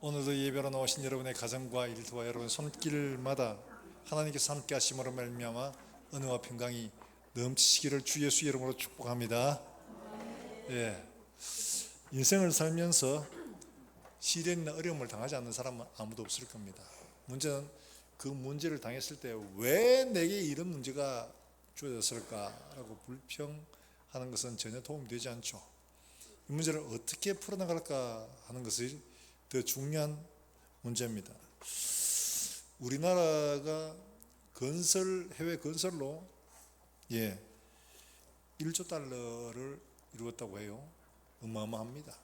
오늘도 예배로 나오신 여러분의 가정과 일터와 여러분 손길마다 하나님께서 함께 하심으로 말미암아 은혜와 평강이 넘치시기를 주 예수 이름으로 축복합니다. 인생을 살면서 시련이나 어려움을 당하지 않는 사람은 아무도 없을 겁니다. 문제는 그 문제를 당했을 때 왜 내게 이런 문제가 주어졌을까라고 불평하는 것은 전혀 도움이 되지 않죠. 이 문제를 어떻게 풀어나갈까 하는 것이 더 중요한 문제입니다. 우리나라가 해외 건설로 1조 달러를 이루었다고 해요. 어마어마합니다.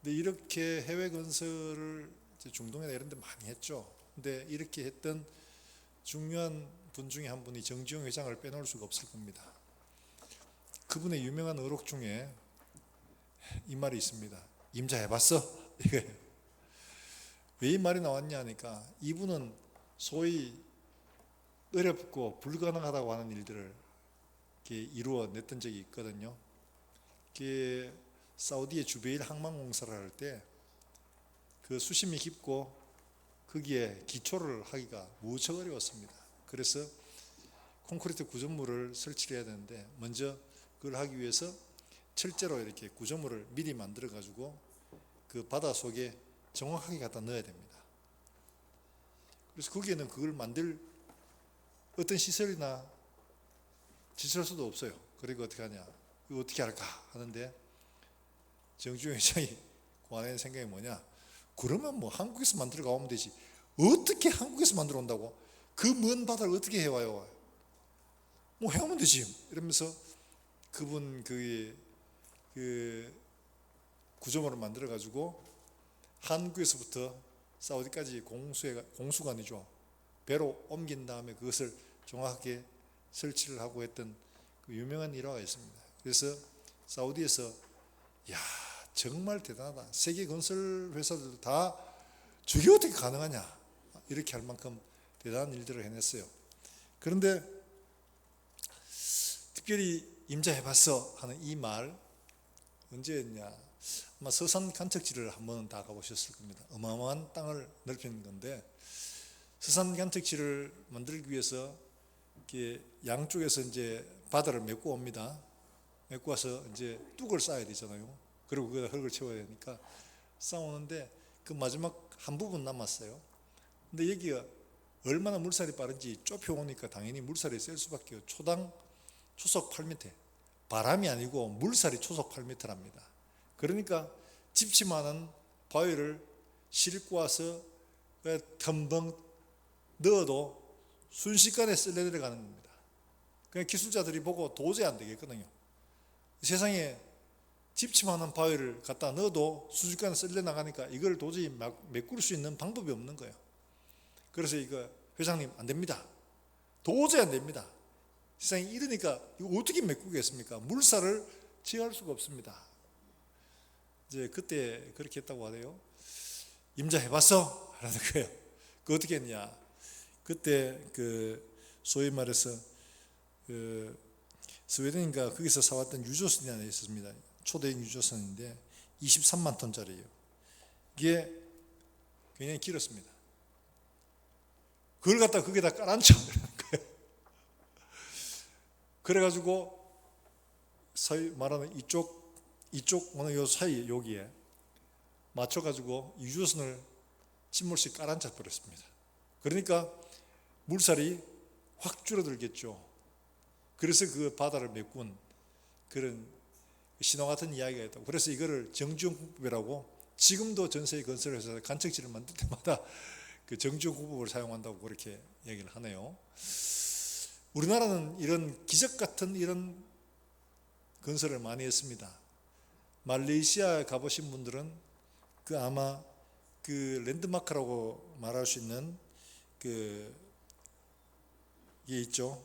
근데 이렇게 해외 건설을 중동이나 이런 데 많이 했죠. 근데 이렇게 했던 중요한 분 중에 한 분이 정지용 회장을 빼놓을 수가 없을 겁니다. 그분의 유명한 어록 중에 이 말이 있습니다. 임자해봤어? 왜 이 말이 나왔냐 하니까 이분은 소위 어렵고 불가능하다고 하는 일들을 이루어냈던 적이 있거든요. 사우디의 주베일 항만공사를 할 때 그 수심이 깊고 거기에 기초를 하기가 무척 어려웠습니다. 그래서 콘크리트 구조물을 설치해야 되는데 먼저 그걸 하기 위해서 철제로 이렇게 구조물을 미리 만들어 가지고 그 바다 속에 정확하게 갖다 넣어야 됩니다. 그래서 거기에는 그걸 만들 어떤 시설이나 지철수도 없어요. 그리고 어떻게 하냐, 이거 어떻게 할까 하는데 정주영 회장이 고안한 생각이 뭐냐, 그러면 뭐 한국에서 만들어 가오면 되지, 어떻게 한국에서 만들어 온다고, 그 먼 바다를 어떻게 해와요, 뭐 해오면 되지 이러면서 그분 그 구조물을 만들어 가지고 한국에서부터 사우디까지 공수가 아니죠, 배로 옮긴 다음에 그것을 정확하게 설치를 하고 했던 그 유명한 일화가 있습니다. 그래서 사우디에서 야, 정말 대단하다, 세계 건설 회사들도 다 저게 어떻게 가능하냐 이렇게 할 만큼 대단한 일들을 해냈어요. 그런데 특별히 임자해봤어 하는 이 말 언제였냐, 아마 서산 간척지를 한번 다 가보셨을 겁니다. 어마어마한 땅을 넓힌 건데 서산 간척지를 만들기 위해서 이렇게 양쪽에서 이제 바다를 메고 옵니다. 메고 와서 이제 뚝을 쌓아야 되잖아요. 그리고 거기다 흙을 채워야 되니까 쌓아오는데 그 마지막 한 부분 남았어요. 근데 여기가 얼마나 물살이 빠른지 좁혀오니까 당연히 물살이 셀 수밖에 없어요. 초당 초속 8m, 바람이 아니고 물살이 초속 8m랍니다. 그러니까 집치만한 바위를 싣고 와서 텀벙 넣어도 순식간에 쓸려 내려가는 겁니다. 그냥 기술자들이 보고 도저히 안 되겠거든요. 세상에 집치만한 바위를 갖다 넣어도 순식간에 쓸려 나가니까 이걸 도저히 메꿀 수 있는 방법이 없는 거예요. 그래서 이거 회장님 안 됩니다. 도저히 안 됩니다. 세상에 이러니까 이거 어떻게 메꾸겠습니까? 물살을 제어할 수가 없습니다. 이제 그때 그렇게 했다고 하네요. 임자해봤어? 하는 거예요. 그 어떻게 했냐? 그때 소위 말해서 스웨덴인가 거기서 사왔던 유조선이 하나 있었습니다. 초대형 유조선인데 23만 톤짜리예요. 이게 굉장히 길었습니다. 그걸 갖다 거기다 깔아앉혀 이러는 거예요. 그래가지고 사이 말하는 이쪽 어느 요 사이 여기에 맞춰가지고 유조선을 침몰시 깔아앉혀 버렸습니다. 그러니까 물살이 확 줄어들겠죠. 그래서 그 바다를 메꾼 그런 신화 같은 이야기가 있다고. 그래서 이거를 정주영국법이라고, 지금도 전 세계 건설회사에서 간척지를 만들 때마다 그 정주영국법을 사용한다고 그렇게 얘기를 하네요. 우리나라는 이런 기적 같은 이런 건설을 많이 했습니다. 말레이시아 가보신 분들은 아마 그 랜드마크라고 말할 수 있는 이게 있죠.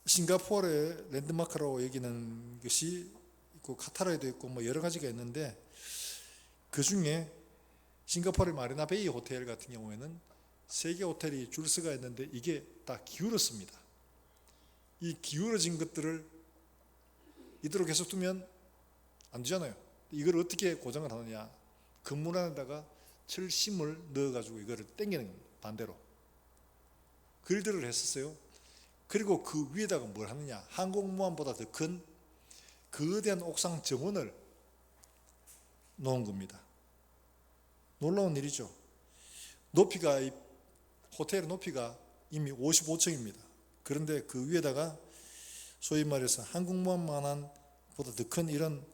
싱가포르의 랜드마크라고 여기는 것이 있고 카타르에도 있고 뭐 여러 가지가 있는데, 그 중에 싱가포르 마리나베이 호텔 같은 경우에는 세계 호텔이 줄서가 있는데 이게 다 기울었습니다. 이 기울어진 것들을 이대로 계속 두면 안 되잖아요. 이걸 어떻게 고정을 하느냐? 건물 안에다가 철심을 넣어가지고 이거를 당기는 겁니다. 반대로 글들을 했었어요. 그리고 그 위에다가 뭘 하느냐? 항공모함보다 더 큰 거대한 옥상 정원을 놓은 겁니다. 놀라운 일이죠. 높이가, 호텔의 높이가 이미 55층입니다. 그런데 그 위에다가 소위 말해서 항공모함만한 보다 더 큰 이런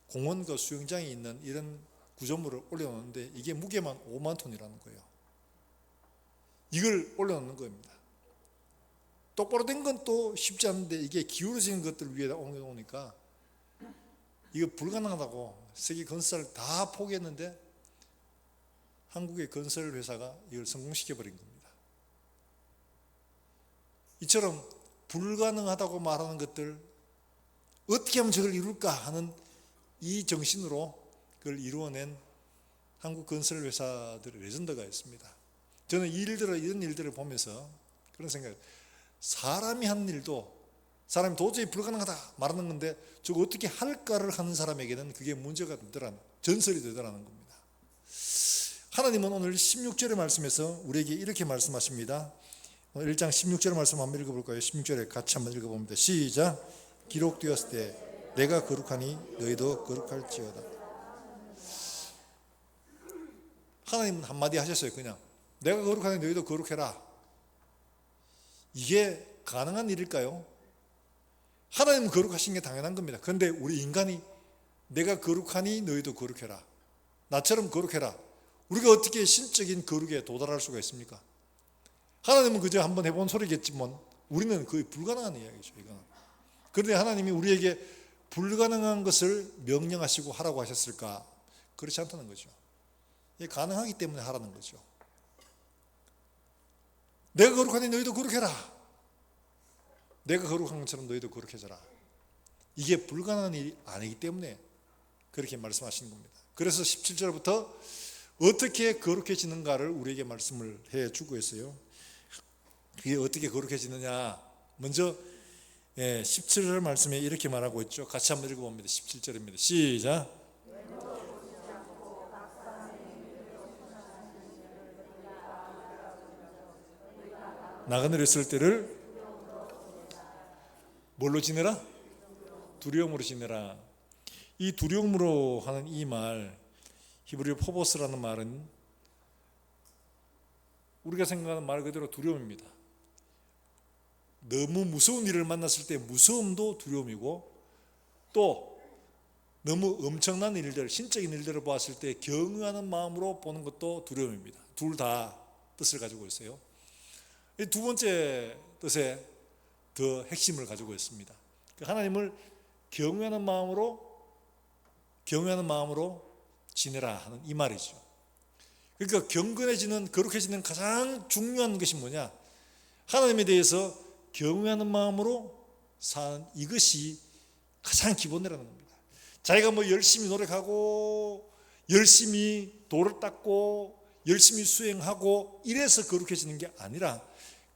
공원과 수영장이 있는 이런 구조물을 올려놓는데 이게 무게만 5만 톤이라는 거예요. 이걸 올려놓는 겁니다. 똑바로 된 건 또 쉽지 않은데 이게 기울어지는 것들 위에다 옮겨놓으니까 이거 불가능하다고 세계 건설을 다 포기했는데 한국의 건설 회사가 이걸 성공시켜버린 겁니다. 이처럼 불가능하다고 말하는 것들 어떻게 하면 저걸 이룰까 하는 이 정신으로 그걸 이루어낸 한국 건설 회사들의 레전드가 있습니다. 저는 이런 일들을 보면서 그런 생각을, 사람이 하는 일도 사람이 도저히 불가능하다 말하는 건데 저거 어떻게 할까를 하는 사람에게는 그게 문제가 되더라는, 전설이 되더라는 겁니다. 하나님은 오늘 16절의 말씀에서 우리에게 이렇게 말씀하십니다. 오늘 1장 16절 말씀 한번 읽어볼까요? 16절에 같이 한번 읽어봅니다. 시작. 기록되었을 때 내가 거룩하니 너희도 거룩할지어다. 하나님은 한마디 하셨어요. 그냥 내가 거룩하니 너희도 거룩해라. 이게 가능한 일일까요? 하나님은 거룩하신 게 당연한 겁니다. 그런데 우리 인간이 내가 거룩하니 너희도 거룩해라, 나처럼 거룩해라, 우리가 어떻게 신적인 거룩에 도달할 수가 있습니까? 하나님은 그저 한번 해본 소리겠지만 우리는 거의 불가능한 이야기죠. 이거는. 그런데 하나님이 우리에게 불가능한 것을 명령하시고 하라고 하셨을까? 그렇지 않다는 거죠. 이게 가능하기 때문에 하라는 거죠. 내가 거룩하니 너희도 거룩해라. 내가 거룩한 것처럼 너희도 거룩해져라. 이게 불가능한 일이 아니기 때문에 그렇게 말씀하시는 겁니다. 그래서 17절부터 어떻게 거룩해지는가를 우리에게 말씀을 해주고 있어요. 그게 어떻게 거룩해지느냐? 먼저 17절 말씀에 이렇게 말하고 있죠. 같이 한번 읽어봅니다. 17절입니다. 시작. 나그네로 있을 때를 뭘로 지내라? 두려움으로 지내라. 이 두려움으로 하는 이 말, 히브리어 포보스라는 말은 우리가 생각하는 말 그대로 두려움입니다. 너무 무서운 일을 만났을 때 무서움도 두려움이고, 또 너무 엄청난 일들, 신적인 일들을 보았을 때 경외하는 마음으로 보는 것도 두려움입니다. 둘 다 뜻을 가지고 있어요. 이 두 번째 뜻에 더 핵심을 가지고 있습니다. 하나님을 경외하는 마음으로 지내라 하는 이 말이죠. 그러니까 경건해지는, 거룩해지는 가장 중요한 것이 뭐냐? 하나님에 대해서 경외하는 마음으로 사는 이것이 가장 기본이라는 겁니다. 자기가 뭐 열심히 노력하고 열심히 도를 닦고 열심히 수행하고 이래서 거룩해지는 게 아니라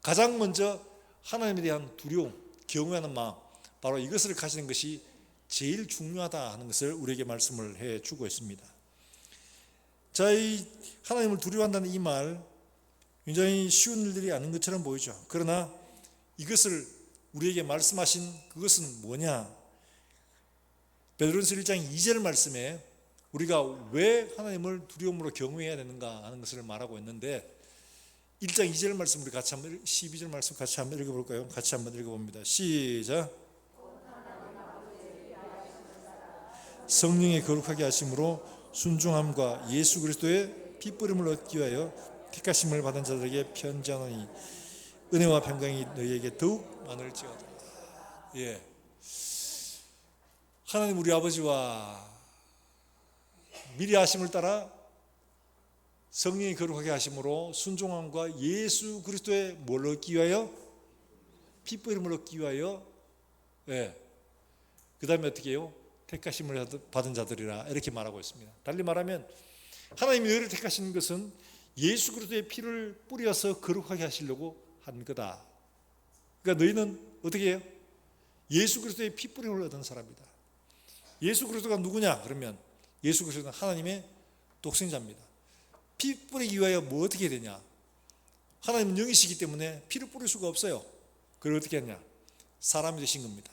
가장 먼저 하나님에 대한 두려움, 경외하는 마음, 바로 이것을 가지는 것이 제일 중요하다 하는 것을 우리에게 말씀을 해주고 있습니다. 자, 이 하나님을 두려워한다는 이 말, 굉장히 쉬운 일들이 아닌 것처럼 보이죠. 그러나 이것을 우리에게 말씀하신 그것은 뭐냐? 베드로전서 1장 2절 말씀에 우리가 왜 하나님을 두려움으로 경외해야 되는가 하는 것을 말하고 있는데, 1장 2절 말씀 우리 같이 한번 12절 말씀 같이 한번 읽어볼까요? 같이 한번 읽어봅니다. 시작. 성령의 거룩하게 하심으로 순종함과 예수 그리스도의 핏부림을 얻기 위하여 택하심을 받은 자들에게 편지하노니 은혜와 평강이 너희에게 더욱 많을지어다. 예, 하나님 우리 아버지와 미리 하심을 따라 성령이 거룩하게 하심으로 순종함과 예수 그리스도의 뭘 얻기 위하여? 핏부림을 얻기 위하여. 예. 그 다음에 어떻게 해요? 택하심을 받은 자들이라 이렇게 말하고 있습니다. 달리 말하면 하나님이 너희를 택하신 것은 예수 그리스도의 피를 뿌려서 거룩하게 하시려고 한 거다. 그러니까 너희는 어떻게 해요? 예수 그리스도의 핏부림을 얻은 사람이다. 예수 그리스도가 누구냐? 그러면 예수 그리스도는 하나님의 독생자입니다. 피 뿌리기 위하여 뭐 어떻게 해야 되냐? 하나님은 영이시기 때문에 피를 뿌릴 수가 없어요. 그걸 어떻게 했냐? 사람이 되신 겁니다.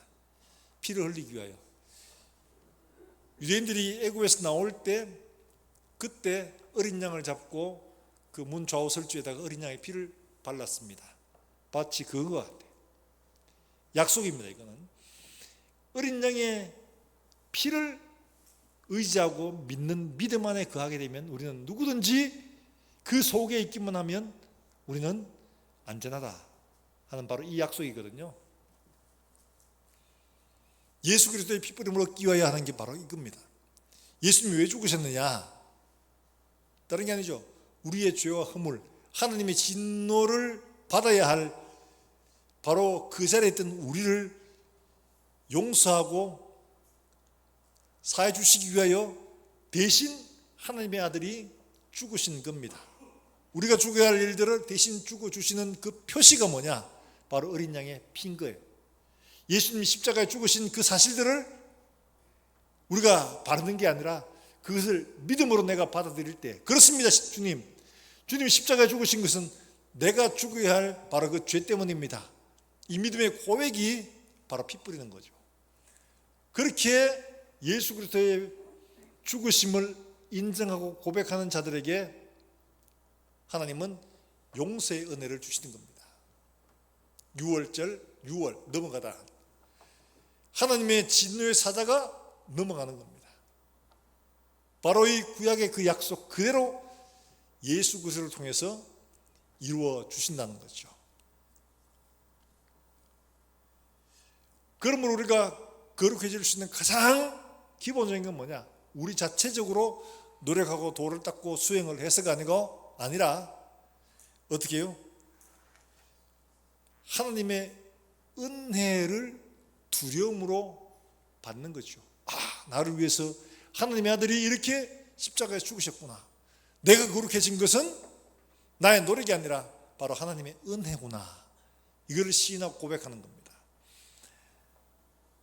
피를 흘리기 위하여. 유대인들이 애굽에서 나올 때 그때 어린 양을 잡고 그 문 좌우 설주에다가 어린 양의 피를 발랐습니다. 마치 그거 같아요. 약속입니다. 이거는 어린 양의 피를 의지하고 믿는 믿음 안에 거하게 되면 우리는 누구든지 그 속에 있기만 하면 우리는 안전하다 하는 바로 이 약속이거든요. 예수 그리스도의 피뿌림을 얻기 위하여 하는 게 바로 이겁니다. 예수님이 왜 죽으셨느냐? 다른 게 아니죠. 우리의 죄와 허물, 하나님의 진노를 받아야 할 바로 그 자리에 있던 우리를 용서하고 사해 주시기 위하여 대신 하나님의 아들이 죽으신 겁니다. 우리가 죽어야 할 일들을 대신 죽어주시는 그 표시가 뭐냐? 바로 어린 양의 피인 거예요. 예수님이 십자가에 죽으신 그 사실들을 우리가 바르는 게 아니라 그것을 믿음으로 내가 받아들일 때, 그렇습니다 주님이 십자가에 죽으신 것은 내가 죽어야 할 바로 그 죄 때문입니다. 이 믿음의 고백이 바로 피 뿌리는 거죠. 그렇게 예수 그리스도의 죽으심을 인정하고 고백하는 자들에게 하나님은 용서의 은혜를 주시는 겁니다. 6월 넘어가다 하나님의 진노의 사자가 넘어가는 겁니다. 바로 이 구약의 그 약속 그대로 예수 그리스도를 통해서 이루어 주신다는 거죠. 그러므로 우리가 거룩해질 수 있는 가장 기본적인 건 뭐냐? 우리 자체적으로 노력하고 도를 닦고 수행을 해서가 아니라 어떻게 해요? 하나님의 은혜를 두려움으로 받는 거죠. 나를 위해서 하나님의 아들이 이렇게 십자가에 죽으셨구나. 내가 거룩해진 것은 나의 노력이 아니라 바로 하나님의 은혜구나. 이거를 시인하고 고백하는 겁니다.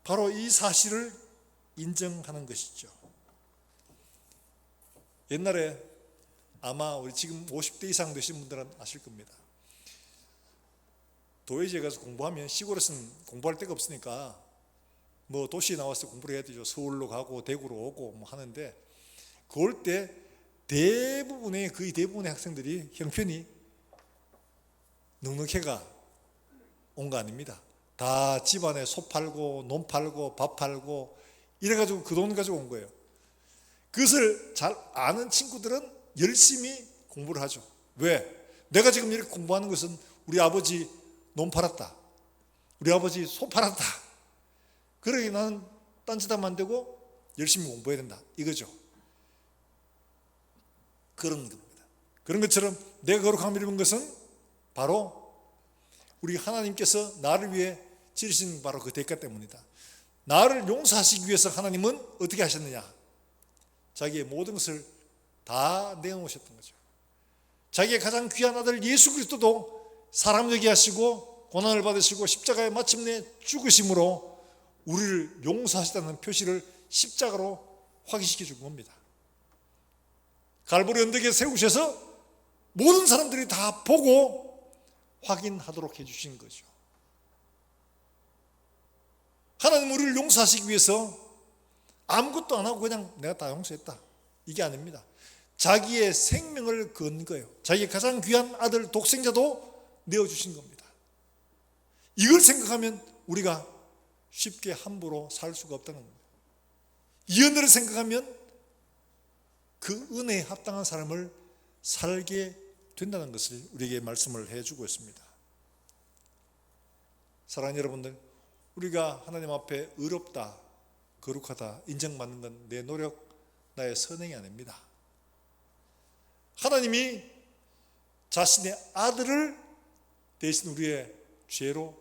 바로 이 사실을 인정하는 것이죠. 옛날에 아마 우리 지금 50대 이상 되신 분들은 아실 겁니다. 도회지에 가서 공부하면 시골에서는 공부할 데가 없으니까 뭐 도시에 나와서 공부를 해야 되죠. 서울로 가고 대구로 오고 뭐 하는데 그럴 때 거의 대부분의 학생들이 형편이 넉넉해가 온 거 아닙니다. 다 집안에 소 팔고 논 팔고 밥 팔고 이래가지고 그 돈 가지고 온 거예요. 그것을 잘 아는 친구들은 열심히 공부를 하죠. 왜? 내가 지금 이렇게 공부하는 것은 우리 아버지 논 팔았다, 우리 아버지 소 팔았다, 그러게 나는 딴짓하면 안 되고 열심히 공부해야 된다 이거죠. 그런 겁니다. 그런 것처럼 내가 거룩함을 입은 것은 바로 우리 하나님께서 나를 위해 지르신 바로 그 대가 때문이다. 나를 용서하시기 위해서 하나님은 어떻게 하셨느냐? 자기의 모든 것을 다 내어놓으셨던 거죠. 자기의 가장 귀한 아들 예수 그리스도도 사람 되게 하시고 고난을 받으시고 십자가에 마침내 죽으심으로 우리를 용서하시다는 표시를 십자가로 확인시켜 준 겁니다. 갈보리 언덕에 세우셔서 모든 사람들이 다 보고 확인하도록 해주신 거죠. 하나님 우리를 용서하시기 위해서 아무것도 안 하고 그냥 내가 다 용서했다 이게 아닙니다. 자기의 생명을 건 거예요. 자기의 가장 귀한 아들 독생자도 내어주신 겁니다. 이걸 생각하면 우리가 쉽게 함부로 살 수가 없다는 거예요. 이 은혜를 생각하면 그 은혜에 합당한 삶을 살게 된다는 것을 우리에게 말씀을 해주고 있습니다. 사랑하는 여러분들, 우리가 하나님 앞에 의롭다, 거룩하다 인정받는 건 내 노력, 나의 선행이 아닙니다. 하나님이 자신의 아들을 대신 우리의 죄로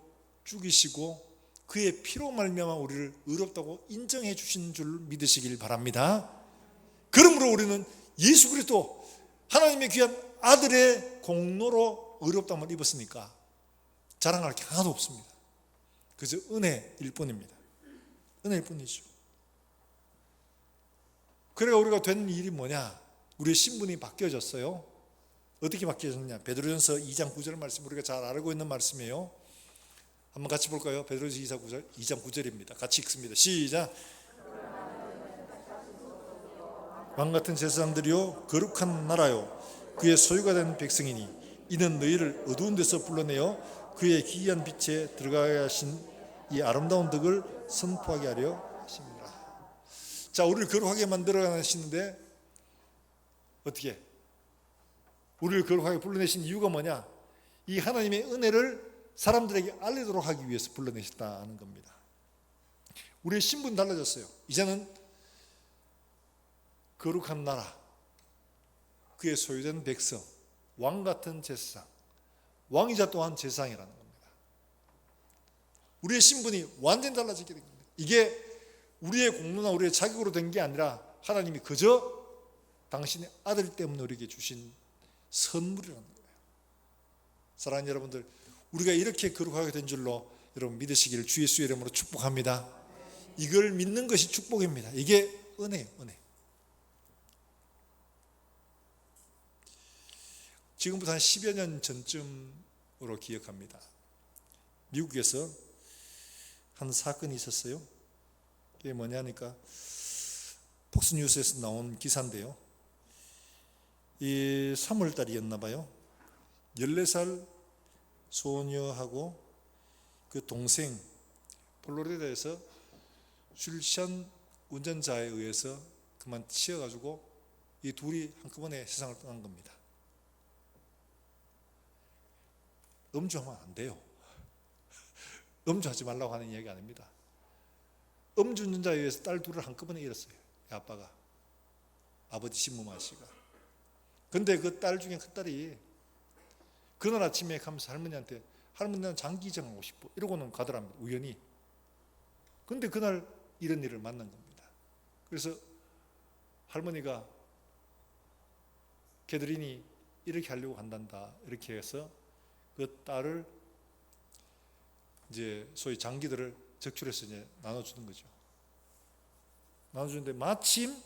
죽이시고 그의 피로 말미암아 우리를 의롭다고 인정해 주신 줄 믿으시길 바랍니다. 그러므로 우리는 예수 그리스도 하나님의 귀한 아들의 공로로 의롭다함을 입었으니까 자랑할 게 하나도 없습니다. 그저 은혜일 뿐입니다. 은혜일 뿐이죠. 그래가 우리가 된 일이 뭐냐? 우리의 신분이 바뀌어졌어요. 어떻게 바뀌어졌냐? 베드로전서 2장 9절 말씀, 우리가 잘 알고 있는 말씀이에요. 한번 같이 볼까요? 베드로전서 2장 9절입니다. 같이 읽습니다. 시작. 왕같은 제사장들이요 거룩한 나라요 그의 소유가 된 백성이니 이는 너희를 어두운 데서 불러내어 그의 기이한 빛에 들어가게 하신 이 아름다운 덕을 선포하게 하려 하십니다. 자, 우리를 거룩하게 만들어 가시는데 어떻게? 우리를 거룩하게 불러내신 이유가 뭐냐? 이 하나님의 은혜를 사람들에게 알리도록 하기 위해서 불러내셨다는 겁니다. 우리의 신분 달라졌어요. 이제는 거룩한 나라, 그의 소유된 백성, 왕같은 제사장, 왕이자 또한 제사장이라는 겁니다. 우리의 신분이 완전히 달라지게 된 겁니다. 이게 우리의 공로나 우리의 자격으로 된 게 아니라 하나님이 그저 당신의 아들 때문에 우리에게 주신 선물이라는 거예요. 사랑하는 여러분들, 우리가 이렇게 거룩하게 된 줄로 여러분 믿으시기를 주 예수의 이름으로 축복합니다. 이걸 믿는 것이 축복입니다. 이게 은혜예요, 은혜. 지금부터 한 10여 년 전쯤으로 기억합니다. 미국에서 한 사건이 있었어요. 그게 뭐냐니까 폭스뉴스에서 나온 기사인데요. 이 3월달이었나 봐요. 14살 소녀하고 그 동생 플로리다에서 술취한 운전자에 의해서 그만 치여가지고 이 둘이 한꺼번에 세상을 떠난 겁니다. 음주하면 안 돼요. 음주하지 말라고 하는 이야기 아닙니다. 음주운전자에 의해서 딸 둘을 한꺼번에 잃었어요. 아빠가, 아버지 신무만 씨가. 근데 그 딸 중에 큰 딸이 그날 아침에 가면서 할머니한테, 할머니 나는 장기이장 하고 싶어 이러고는 가더랍니다. 우연히. 근데 그날 이런 일을 만난 겁니다. 그래서 할머니가 걔들이니 이렇게 하려고 한단다 이렇게 해서 그 딸을 이제 소위 장기들을 적출해서 이제 나눠주는 거죠. 나눠주는데 마침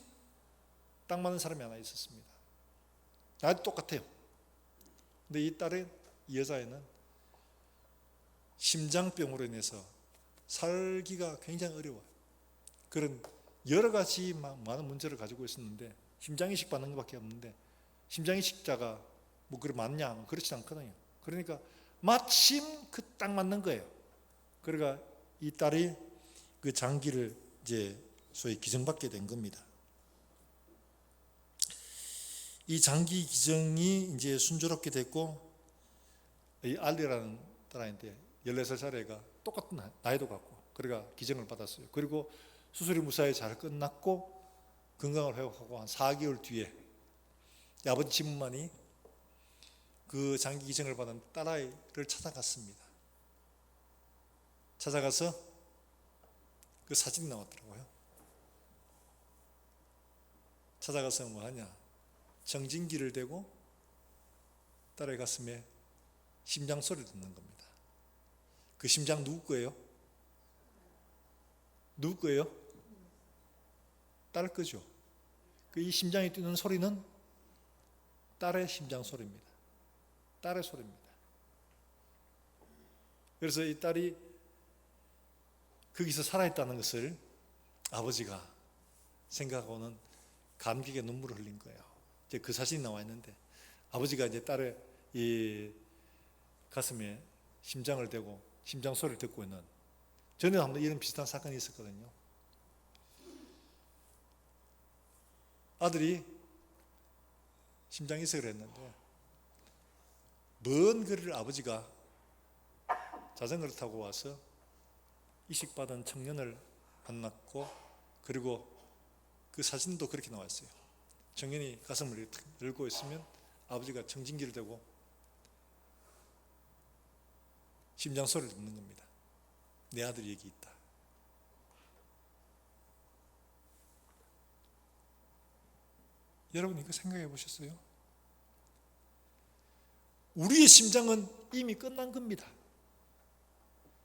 딱 맞는 사람이 하나 있었습니다. 나도 똑같아요. 근데 이 딸의, 이 여자애는 심장병으로 인해서 살기가 굉장히 어려워요. 그런 여러 가지 많은 문제를 가지고 있었는데 심장이식 받는 것밖에 없는데 심장이식자가 뭐 그래 맞냐? 그렇지 않거든요. 그러니까 마침 그 딱 맞는 거예요. 그러니까 이 딸이 그 장기를 이제 소위 기증받게 된 겁니다. 이 장기 기증이 이제 순조롭게 됐고, 이 알리라는 딸아이인데 14살 애가 똑같은 나이도 같고, 그러니까 기증을 받았어요. 그리고 수술이 무사히 잘 끝났고 건강을 회복하고 한 4개월 뒤에 아버지 신부만이 그 장기 기증을 받은 딸아이를 찾아갔습니다. 찾아가서 그 사진이 나왔더라고요. 찾아가서 뭐 하냐? 정진기를 대고 딸의 가슴에 심장 소리를 듣는 겁니다. 그 심장 누구 거예요? 누구 거예요? 딸 거죠. 그 이 심장이 뛰는 소리는 딸의 심장 소리입니다. 딸의 소리입니다. 그래서 이 딸이 거기서 살아있다는 것을 아버지가 생각하고는 감격의 눈물을 흘린 거예요. 이제 그 사진이 나와 있는데 아버지가 이제 딸의 이 가슴에 심장을 대고 심장 소리를 듣고 있는, 전에 한번 이런 비슷한 사건이 있었거든요. 아들이 심장 이식을 했는데 먼 거리를 아버지가 자전거를 타고 와서 이식받은 청년을 만났고, 그리고 그 사진도 그렇게 나와 있어요. 청년이 가슴을 열고 있으면 아버지가 청진기를 대고 심장 소리를 듣는 겁니다. 내 아들이 여기 있다. 여러분 이거 생각해 보셨어요? 우리의 심장은 이미 끝난 겁니다.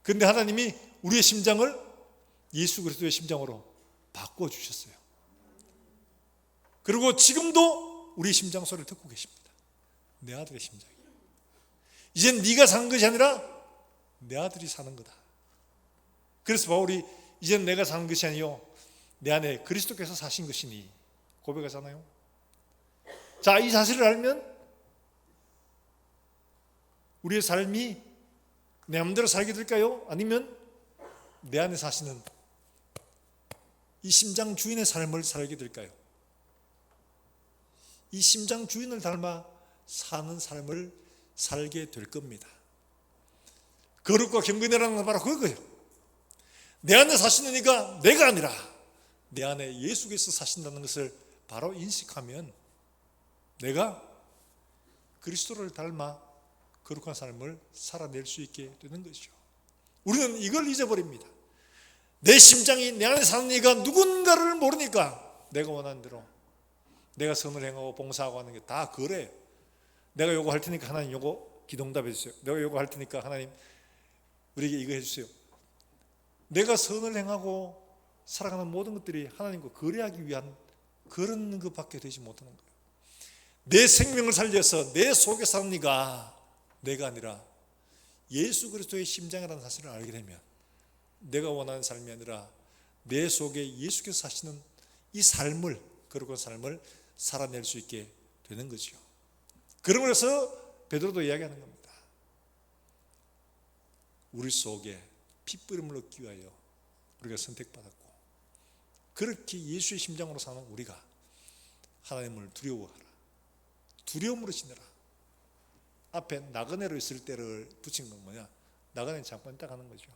그런데 하나님이 우리의 심장을 예수 그리스도의 심장으로 바꿔주셨어요. 그리고 지금도 우리 심장 소리를 듣고 계십니다. 내 아들의 심장이에요. 이젠 네가 사는 것이 아니라 내 아들이 사는 거다. 그래서 바울이 이젠 내가 사는 것이 아니요 내 안에 그리스도께서 사신 것이니 고백하잖아요. 자, 이 사실을 알면 우리의 삶이 내 마음대로 살게 될까요? 아니면 내 안에 사시는 이 심장 주인의 삶을 살게 될까요? 이 심장 주인을 닮아 사는 삶을 살게 될 겁니다. 거룩과 경건이라는 건 바로 그거예요. 내 안에 사시는 이가 내가 아니라 내 안에 예수께서 사신다는 것을 바로 인식하면 내가 그리스도를 닮아 거룩한 삶을 살아낼 수 있게 되는 것이죠. 우리는 이걸 잊어버립니다. 내 심장이 내 안에 사는 이가 누군가를 모르니까 내가 원하는 대로 내가 선을 행하고 봉사하고 하는 게 다 그래. 내가 요거 할 테니까 하나님 요거 기도응답해 주세요. 내가 요거 할 테니까 하나님 우리에게 이거 해주세요. 내가 선을 행하고 살아가는 모든 것들이 하나님과 거래하기 위한 그런 것밖에 되지 못하는 거예요. 내 생명을 살려서 내 속에 사는 이가 내가 아니라 예수 그리스도의 심장이라는 사실을 알게 되면 내가 원하는 삶이 아니라 내 속에 예수께서 사시는 이 삶을, 거룩한 삶을 살아낼 수 있게 되는 거죠. 그러면서 베드로도 이야기하는 겁니다. 우리 속에 핏부림을 얻기 위하여 우리가 선택받았고 그렇게 예수의 심장으로 사는 우리가 하나님을 두려워하라. 두려움으로 지내라. 앞에 나그네로 있을 때를 붙인 건 뭐냐? 나그네 잠깐 딱 하는 거죠.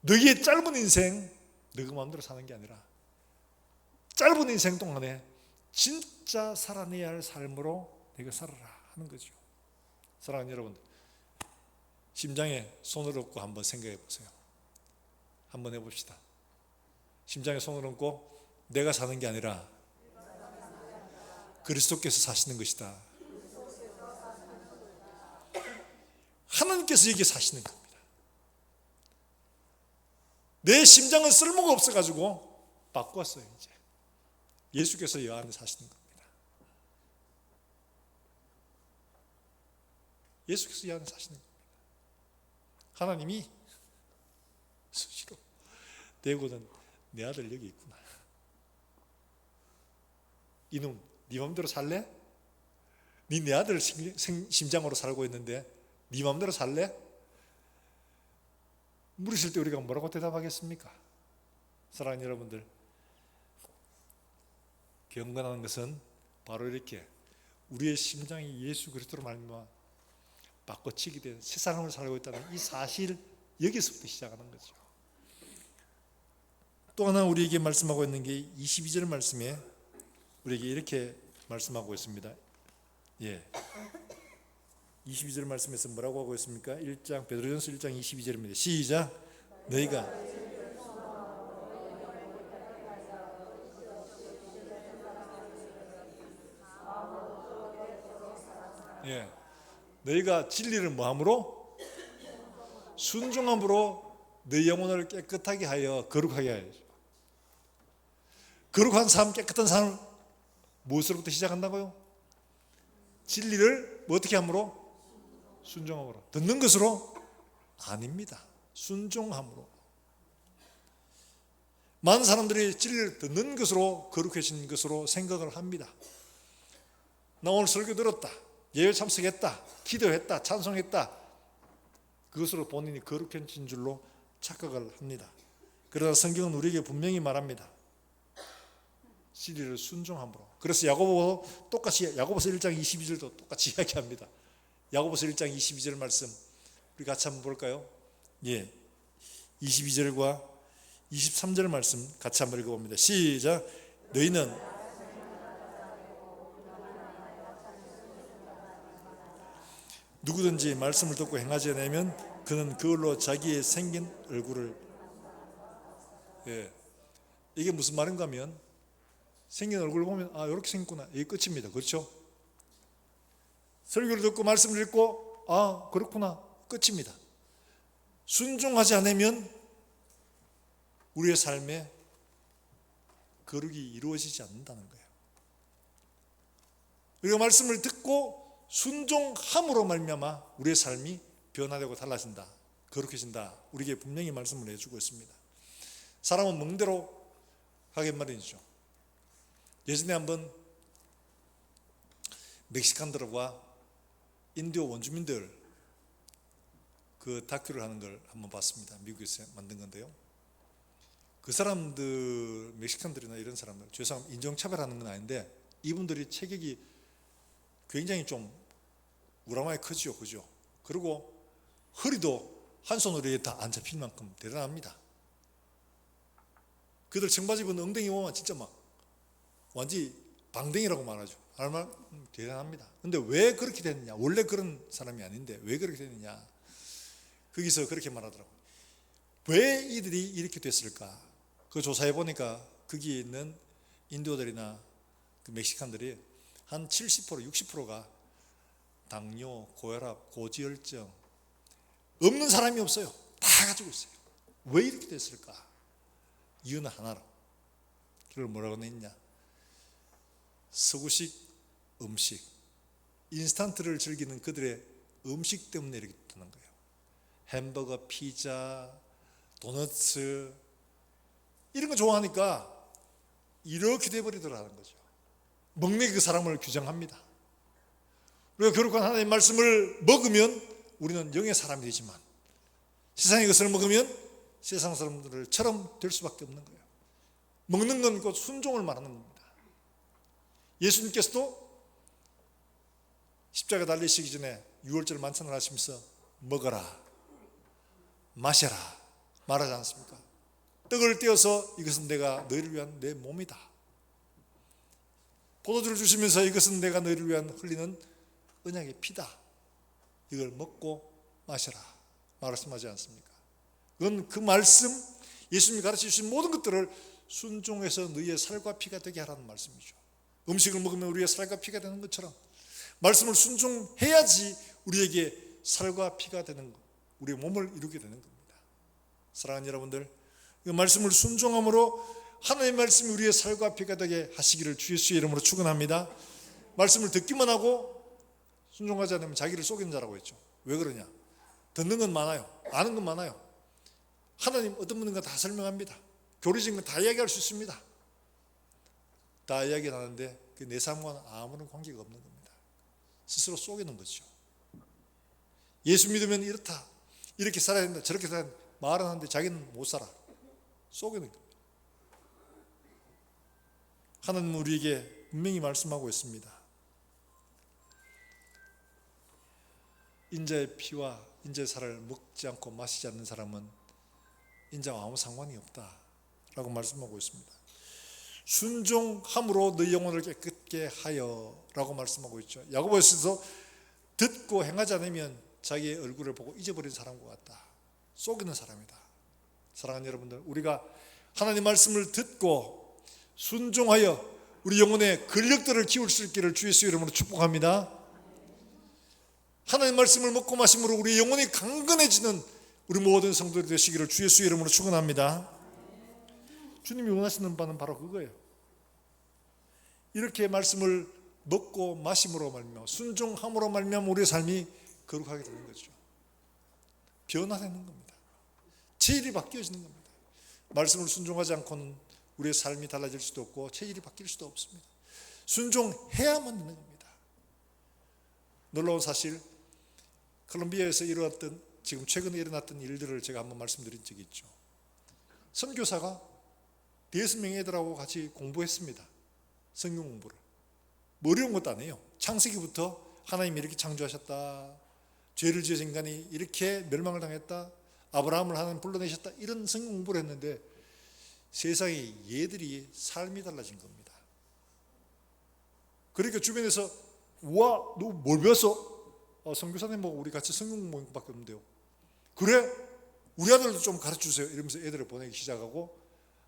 너희의 짧은 인생 너희 마음대로 사는 게 아니라 짧은 인생 동안에 진짜 살아내야 할 삶으로 너희가 살아라 하는 거죠. 사랑하는 여러분, 심장에 손을 얹고 한번 생각해 보세요. 한번 해봅시다. 심장에 손을 얹고 내가 사는 게 아니라 그리스도께서 사시는 것이다. 하나님께서 여기에 사시는 겁니다. 내 심장은 쓸모가 없어가지고 바꿨어요. 이제 예수께서 여 안에 사시는 겁니다. 예수께서 여 안에 사시는 겁니다. 하나님이 수시로 대고는 내 아들 여기 있구나. 이놈 네 맘대로 살래? 네 내 아들 심장으로 살고 있는데 네 맘대로 살래? 물으실 때 우리가 뭐라고 대답하겠습니까? 사랑하는 여러분들, 경건하는 것은 바로 이렇게 우리의 심장이 예수 그리스도로 말미암아 바꿔치기 된 새 사람을 살고 있다는 이 사실, 여기서부터 시작하는 거죠. 또 하나 우리에게 말씀하고 있는 게 22절 말씀에 우리에게 이렇게 말씀하고 있습니다. 22절 말씀에서 뭐라고 하고 있습니까? 1장 베드로전서 1장 22절입니다. 시작. 너희가 너희가 진리를 뭐함으로? 순종함으로 너희 영혼을 깨끗하게 하여 거룩하게 하여야죠. 거룩한 삶, 깨끗한 삶 무엇으로부터 시작한다고요? 진리를 뭐 어떻게 함으로? 순종함으로. 듣는 것으로? 아닙니다. 순종함으로. 많은 사람들이 진리를 듣는 것으로 거룩해진 것으로 생각을 합니다. 나 오늘 설교 들었다, 예배 참석했다, 기도했다, 찬송했다, 그것으로 본인이 거룩해진 줄로 착각을 합니다. 그러나 성경은 우리에게 분명히 말합니다. 진리를 순종함으로. 그래서 야고보서 1장 22절도 똑같이 이야기합니다. 야고보서 1장 22절 말씀 우리 같이 한번 볼까요? 22절과 23절 말씀 같이 한번 읽어봅니다. 시작. 너희는 누구든지 말씀을 듣고 행하지 않으면 그는 그걸로 자기의 생긴 얼굴을 이게 무슨 말인가 하면 생긴 얼굴을 보면 이렇게 생겼구나, 이게 끝입니다. 그렇죠? 설교를 듣고 말씀을 읽고 그렇구나, 끝입니다. 순종하지 않으면 우리의 삶에 거룩이 이루어지지 않는다는 거예요. 우리가 말씀을 듣고 순종함으로 말미암아 우리의 삶이 변화되고 달라진다, 거룩해진다. 우리에게 분명히 말씀을 해주고 있습니다. 사람은 멍대로 하게 말이죠. 예전에 한번 멕시칸들과 인도 원주민들 그 다큐를 하는 걸 한번 봤습니다. 미국에서 만든 건데요. 그 사람들, 멕시칸들이나 이런 사람들, 죄송합니다, 인종차별하는 건 아닌데 이분들이 체격이 굉장히 좀 우람하게 크죠, 그죠? 그리고 허리도 한 손으로 다 안 잡힐 만큼 대단합니다. 그들 청바지 입은 엉덩이 보면 진짜 막 완전히 방댕이라고 말하죠. 얼마나 대단합니다. 근데 왜 그렇게 됐느냐? 원래 그런 사람이 아닌데 왜 그렇게 됐느냐? 거기서 그렇게 말하더라고요. 왜 이들이 이렇게 됐을까? 그 조사해 보니까 거기 있는 인도들이나 그 멕시칸들이 한 70%, 60%가 당뇨, 고혈압, 고지혈증 없는 사람이 없어요. 다 가지고 있어요. 왜 이렇게 됐을까? 이유는 하나로. 그걸 뭐라고 했냐? 서구식 음식, 인스턴트를 즐기는 그들의 음식 때문에 이렇게 되는 거예요. 햄버거, 피자, 도너츠 이런 거 좋아하니까 이렇게 돼버리더라는 거죠. 먹는 게 그 사람을 규정합니다. 우리가 거룩한 하나님의 말씀을 먹으면 우리는 영의 사람이 되지만 세상의 것을 먹으면 세상 사람들처럼 될 수밖에 없는 거예요. 먹는 건 곧 순종을 말하는 겁니다. 예수님께서도 십자가 달리시기 전에 유월절 만찬을 하시면서 먹어라, 마셔라 말하지 않습니까? 떡을 떼어서 이것은 내가 너희를 위한 내 몸이다. 포도주를 주시면서 이것은 내가 너희를 위한 흘리는 언약의 피다. 이걸 먹고 마셔라 말씀하지 않습니까? 그건 그 말씀, 예수님이 가르쳐 주신 모든 것들을 순종해서 너희의 살과 피가 되게 하라는 말씀이죠. 음식을 먹으면 우리의 살과 피가 되는 것처럼 말씀을 순종해야지 우리에게 살과 피가 되는 것, 우리의 몸을 이루게 되는 겁니다. 사랑하는 여러분들, 이 말씀을 순종함으로 하나님의 말씀이 우리의 살과 피가 되게 하시기를 주 예수의 이름으로 축원합니다. 말씀을 듣기만 하고 순종하지 않으면 자기를 속이는 자라고 했죠. 왜 그러냐? 듣는 건 많아요. 아는 건 많아요. 하나님 어떤 분인가 다 설명합니다. 교리적인 건 다 이야기할 수 있습니다. 다 이야기 하는데 내 삶과는 아무런 관계가 없는 겁니다. 스스로 속이는 거죠. 예수 믿으면 이렇다, 이렇게 살아야 된다, 저렇게 살아야 된다 말은 하는데 자기는 못 살아. 속이는 겁니다. 하나님은 우리에게 분명히 말씀하고 있습니다. 인자의 피와 인자의 살을 먹지 않고 마시지 않는 사람은 인자와 아무 상관이 없다 라고 말씀하고 있습니다. 순종함으로 너희 영혼을 깨끗게 하여 라고 말씀하고 있죠. 야고보서도 듣고 행하지 않으면 자기의 얼굴을 보고 잊어버린 사람과 같다. 속이는 사람이다. 사랑하는 여러분들, 우리가 하나님 말씀을 듣고 순종하여 우리 영혼의 근력들을 키울 수 있기를 주 예수의 이름으로 축복합니다. 하나님 말씀을 먹고 마심으로 우리 영혼이 강건해지는 우리 모든 성도들이 되시기를 주 예수의 이름으로 축원합니다. 주님이 원하시는 바는 바로 그거예요. 이렇게 말씀을 먹고 마심으로 말미암아 순종함으로 말미암아 우리의 삶이 거룩하게 되는 거죠. 변화되는 겁니다. 체질이 바뀌어지는 겁니다. 말씀을 순종하지 않고는 우리의 삶이 달라질 수도 없고 체질이 바뀔 수도 없습니다. 순종해야만 되는 겁니다. 놀라운 사실, 콜롬비아에서 일어났던, 지금 최근에 일어났던 일들을 제가 한번 말씀드린 적이 있죠. 선교사가 5명의 애들하고 같이 공부했습니다. 성경 공부를. 뭐 어려운 것도 아니에요. 창세기부터 하나님이 이렇게 창조하셨다, 죄를 지어서 인간이 이렇게 멸망을 당했다, 아브라함을 하나님 불러내셨다, 이런 성경 공부를 했는데 세상에 얘들이 삶이 달라진 겁니다. 그러니까 주변에서 우와, 너 뭘 배웠어? 선교사님 보고 우리 같이 성경 공부한 것밖에 없는데요. 그래? 우리 아들도 좀 가르쳐주세요. 이러면서 애들을 보내기 시작하고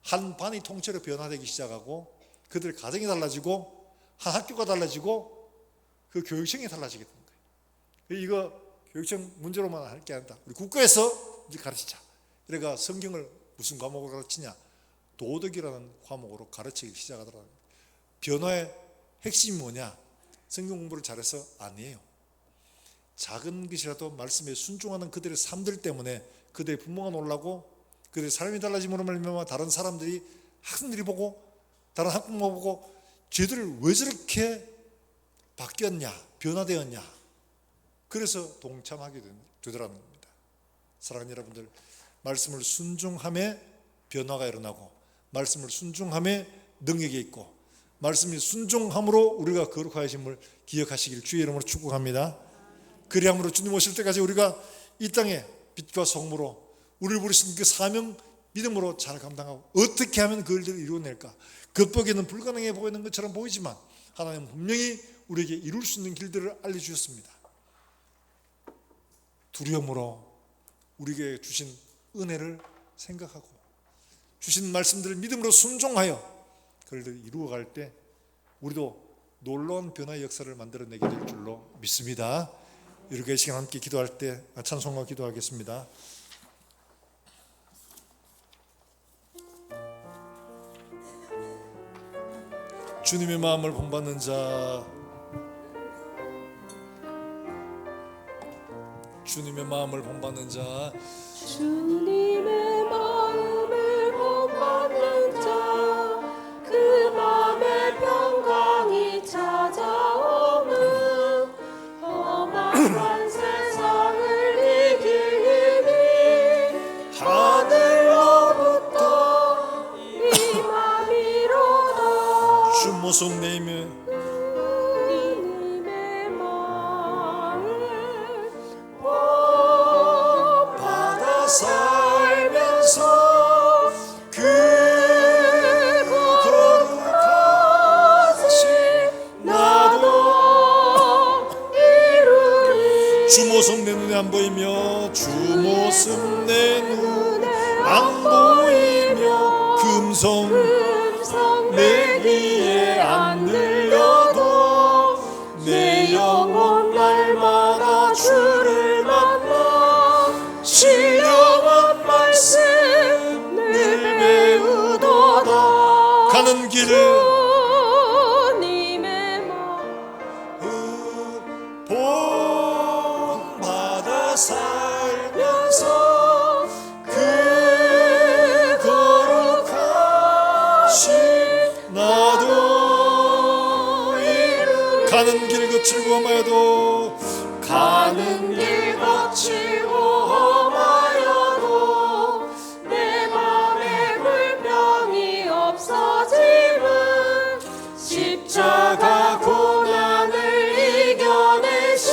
한 반이 통째로 변화되기 시작하고 그들 가정이 달라지고 한 학교가 달라지고 그 교육청이 달라지게 되는 거예요. 이거 교육청 문제로만 할 게 아니다. 우리 국가에서 이제 가르치자. 그러니까 성경을 무슨 과목으로 가르치냐? 도덕이라는 과목으로 가르치기 시작하더라고요. 변화의 핵심이 뭐냐? 성경 공부를 잘해서 아니에요. 작은 것이라도 말씀에 순종하는 그들의 삶들 때문에 그들의 부모가 놀라고 그들의 삶이 달라짐으로 말미암아 다른 사람들이 학생들이 보고 다른 학부모가 보고 쟤들 왜 저렇게 바뀌었냐, 변화되었냐, 그래서 동참하게 되더라는 겁니다. 사랑하는 여러분들, 말씀을 순종함에 변화가 일어나고 말씀을 순종함에 능력이 있고 말씀이 순종함으로 우리가 거룩하심을 기억하시길 주의 이름으로 축복합니다. 그리함으로 주님 오실 때까지 우리가 이 땅에 빛과 소금으로 우리를 부르신 그 사명 믿음으로 잘 감당하고 어떻게 하면 그 일들을 이루어낼까? 겉보기에는 불가능해 보이는 것처럼 보이지만 하나님은 분명히 우리에게 이룰 수 있는 길들을 알려주셨습니다. 두려움으로 우리에게 주신 은혜를 생각하고 주신 말씀들을 믿음으로 순종하여 그들을 이루어갈 때 우리도 놀라운 변화의 역사를 만들어내게 될 줄로 믿습니다. 이렇게 시간 함께 기도할 때 찬송과 기도하겠습니다. 주님의 마음을 본받는 자, 주님의 마음을 본받는 자, 주님의 마음을 본받는 자, 그 마음에 평강이 찾아오는 험한 세상을 이길 힘이 하늘로부터 임함이로다. 주 모습 내며 주님의 마음을 받아 살면서 그 거룩하신 나도 이루리. 주 모습 내 눈에 안 보이며 주 모습 내 눈에 안 보이며 금성 내 귀에 안 들려도 내 영혼 날마다 주를 만나 신령한 말씀 늘 배우도다. 가는 길 주님의 본받아 살면서 그 거룩하신 나도 가는 길 거칠고 험하여도 가는 길 거칠고 험하여도 내 맘에 불평이 없어짐은 십자가 고난을 이겨내신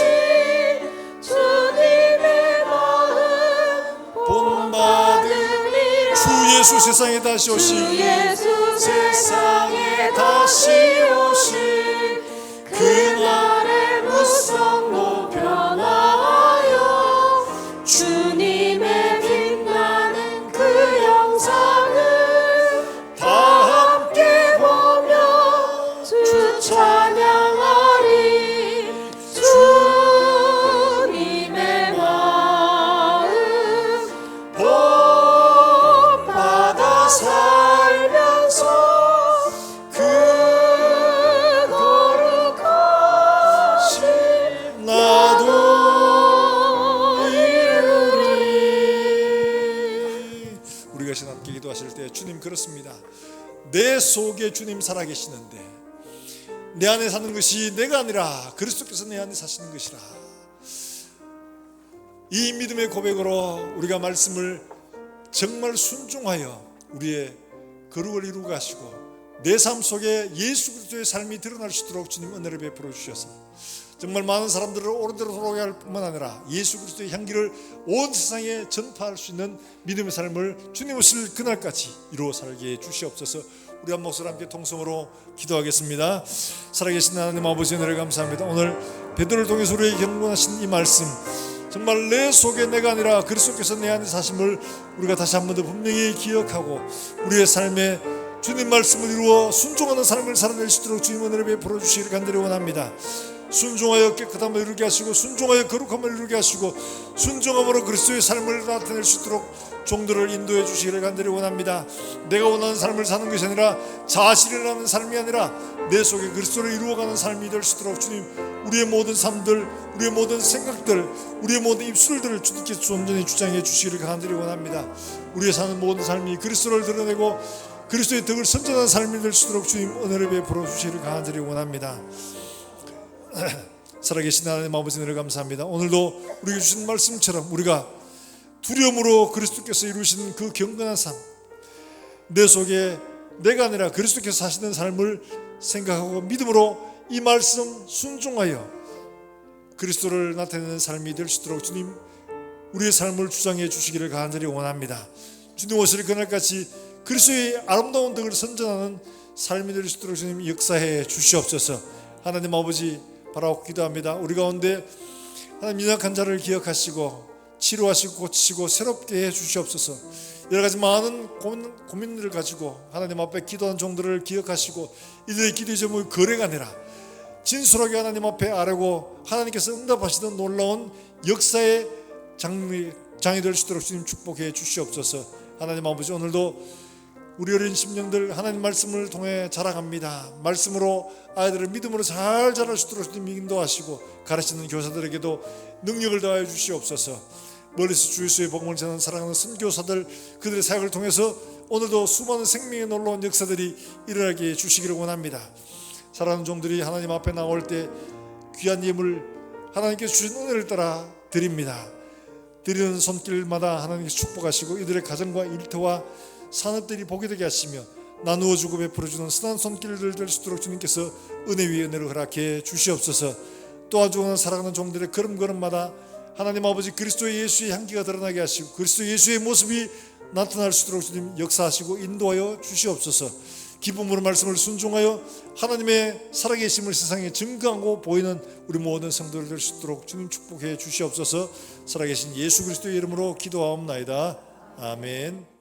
주님의 마음 본받으리라. 주 예수 세상에 다시 주 오시 예수 세상에 다시 오시 그날의 무성로 변화하여 주님의 빛나는 그 영상을 다 함께 보며 주 찬양하리. 주님의 마음 본받아 살면서 그 거룩하신 나도 이루리. 우리가 신 함께 기도하실 때 주님 그렇습니다. 내 속에 주님 살아계시는데 내 안에 사는 것이 내가 아니라 그리스도께서 내 안에 사시는 것이라. 이 믿음의 고백으로 우리가 말씀을 정말 순종하여 우리의 거룩을 이루고 가시고 내 삶 속에 예수 그리스도의 삶이 드러날 수 있도록 주님 은혜를 베풀어 주셔서 정말 많은 사람들을 옳은대로 돌아오게 할 뿐만 아니라 예수 그리스도의 향기를 온 세상에 전파할 수 있는 믿음의 삶을 주님 오실 그날까지 이루어 살게 해 주시옵소서. 우리 한 목소리 함께 통성으로 기도하겠습니다. 살아계신 하나님 아버지 은혜를 감사합니다. 오늘 베드로를 통해서 우리에게 경고하신 이 말씀 정말 내 속에 내가 아니라 그리스도께서 내 안에 사심을 우리가 다시 한 번 더 분명히 기억하고 우리의 삶에 주님 말씀을 이루어 순종하는 삶을 살아낼 수 있도록 주님 은혜를 베풀어 주시기를 간절히 원합니다. 순종하여 깨끗함을 이루게 하시고 순종하여 거룩함을 이루게 하시고 순종함으로 그리스도의 삶을 나타낼 수 있도록 종들을 인도해 주시기를 간절히 원합니다. 내가 원하는 삶을 사는 것이 아니라 자신을 하는 삶이 아니라 내 속에 그리스도를 이루어가는 삶이 될 수 있도록 주님, 우리의 모든 삶들, 우리의 모든 생각들, 우리의 모든 입술들을 주님께서 온전히 주장해 주시기를 간절히 원합니다. 우리의 사는 모든 삶이 그리스도를 드러내고 그리스도의 덕을 선전하는 삶이 될 수 있도록 주님 은혜를 베풀어 주시기를 간절히 원합니다. 살아계신 하나님 아버지, 은혜를 감사합니다. 오늘도 우리에게 주신 말씀처럼 우리가 두려움으로 그리스도께서 이루신 그 경건한 삶, 내 속에 내가 아니라 그리스도께서 사시는 삶을 생각하고 믿음으로 이 말씀 순종하여 그리스도를 나타내는 삶이 될 수 있도록 주님 우리의 삶을 주장해 주시기를 간절히 원합니다. 주님 오실 그날까지 그리스도의 아름다운 덕을 선전하는 삶이 될 수 있도록 주님 역사해 주시옵소서. 하나님 아버지, 바라고 기도합니다. 우리 가운데 하나님 연약한 자를 기억하시고 치료하시고 고치시고 새롭게 해 주시옵소서. 여러 가지 많은 고민들을 가지고 하나님 앞에 기도하는 종들을 기억하시고 이들의 기도의 제목이 거래가 아니라 진솔하게 하나님 앞에 아뢰고 하나님께서 응답하시던 놀라운 역사의 장이 될 수 있도록 주님 축복해 주시옵소서. 하나님 아버지, 오늘도 우리 어린 심령들 하나님 말씀을 통해 자라갑니다. 말씀으로 아이들을 믿음으로 잘 자랄 수 있도록 주님 인도하시고 가르치는 교사들에게도 능력을 더하여 주시옵소서. 멀리서 주 예수의 복음을 전하는 사랑하는 선교사들, 그들의 사역을 통해서 오늘도 수많은 생명의 놀라운 역사들이 일어나게 해주시기를 원합니다. 사랑하는 종들이 하나님 앞에 나올 때 귀한 예물 하나님께서 주신 은혜를 따라 드립니다. 드리는 손길마다 하나님께서 축복하시고 이들의 가정과 일터와 산업들이 복이 되게 하시며 나누어주고 베풀어주는 선한 손길들 될 수 있도록 주님께서 은혜 위에 은혜를 허락해 주시옵소서. 도와주는 사랑하는 종들의 걸음걸음마다 하나님 아버지 그리스도 예수의 향기가 드러나게 하시고 그리스도 예수의 모습이 나타날 수 있도록 주님 역사하시고 인도하여 주시옵소서. 기쁨으로 말씀을 순종하여 하나님의 살아계심을 세상에 증거하고 보이는 우리 모든 성도들 될 수 있도록 주님 축복해 주시옵소서. 살아계신 예수 그리스도의 이름으로 기도하옵나이다. 아멘.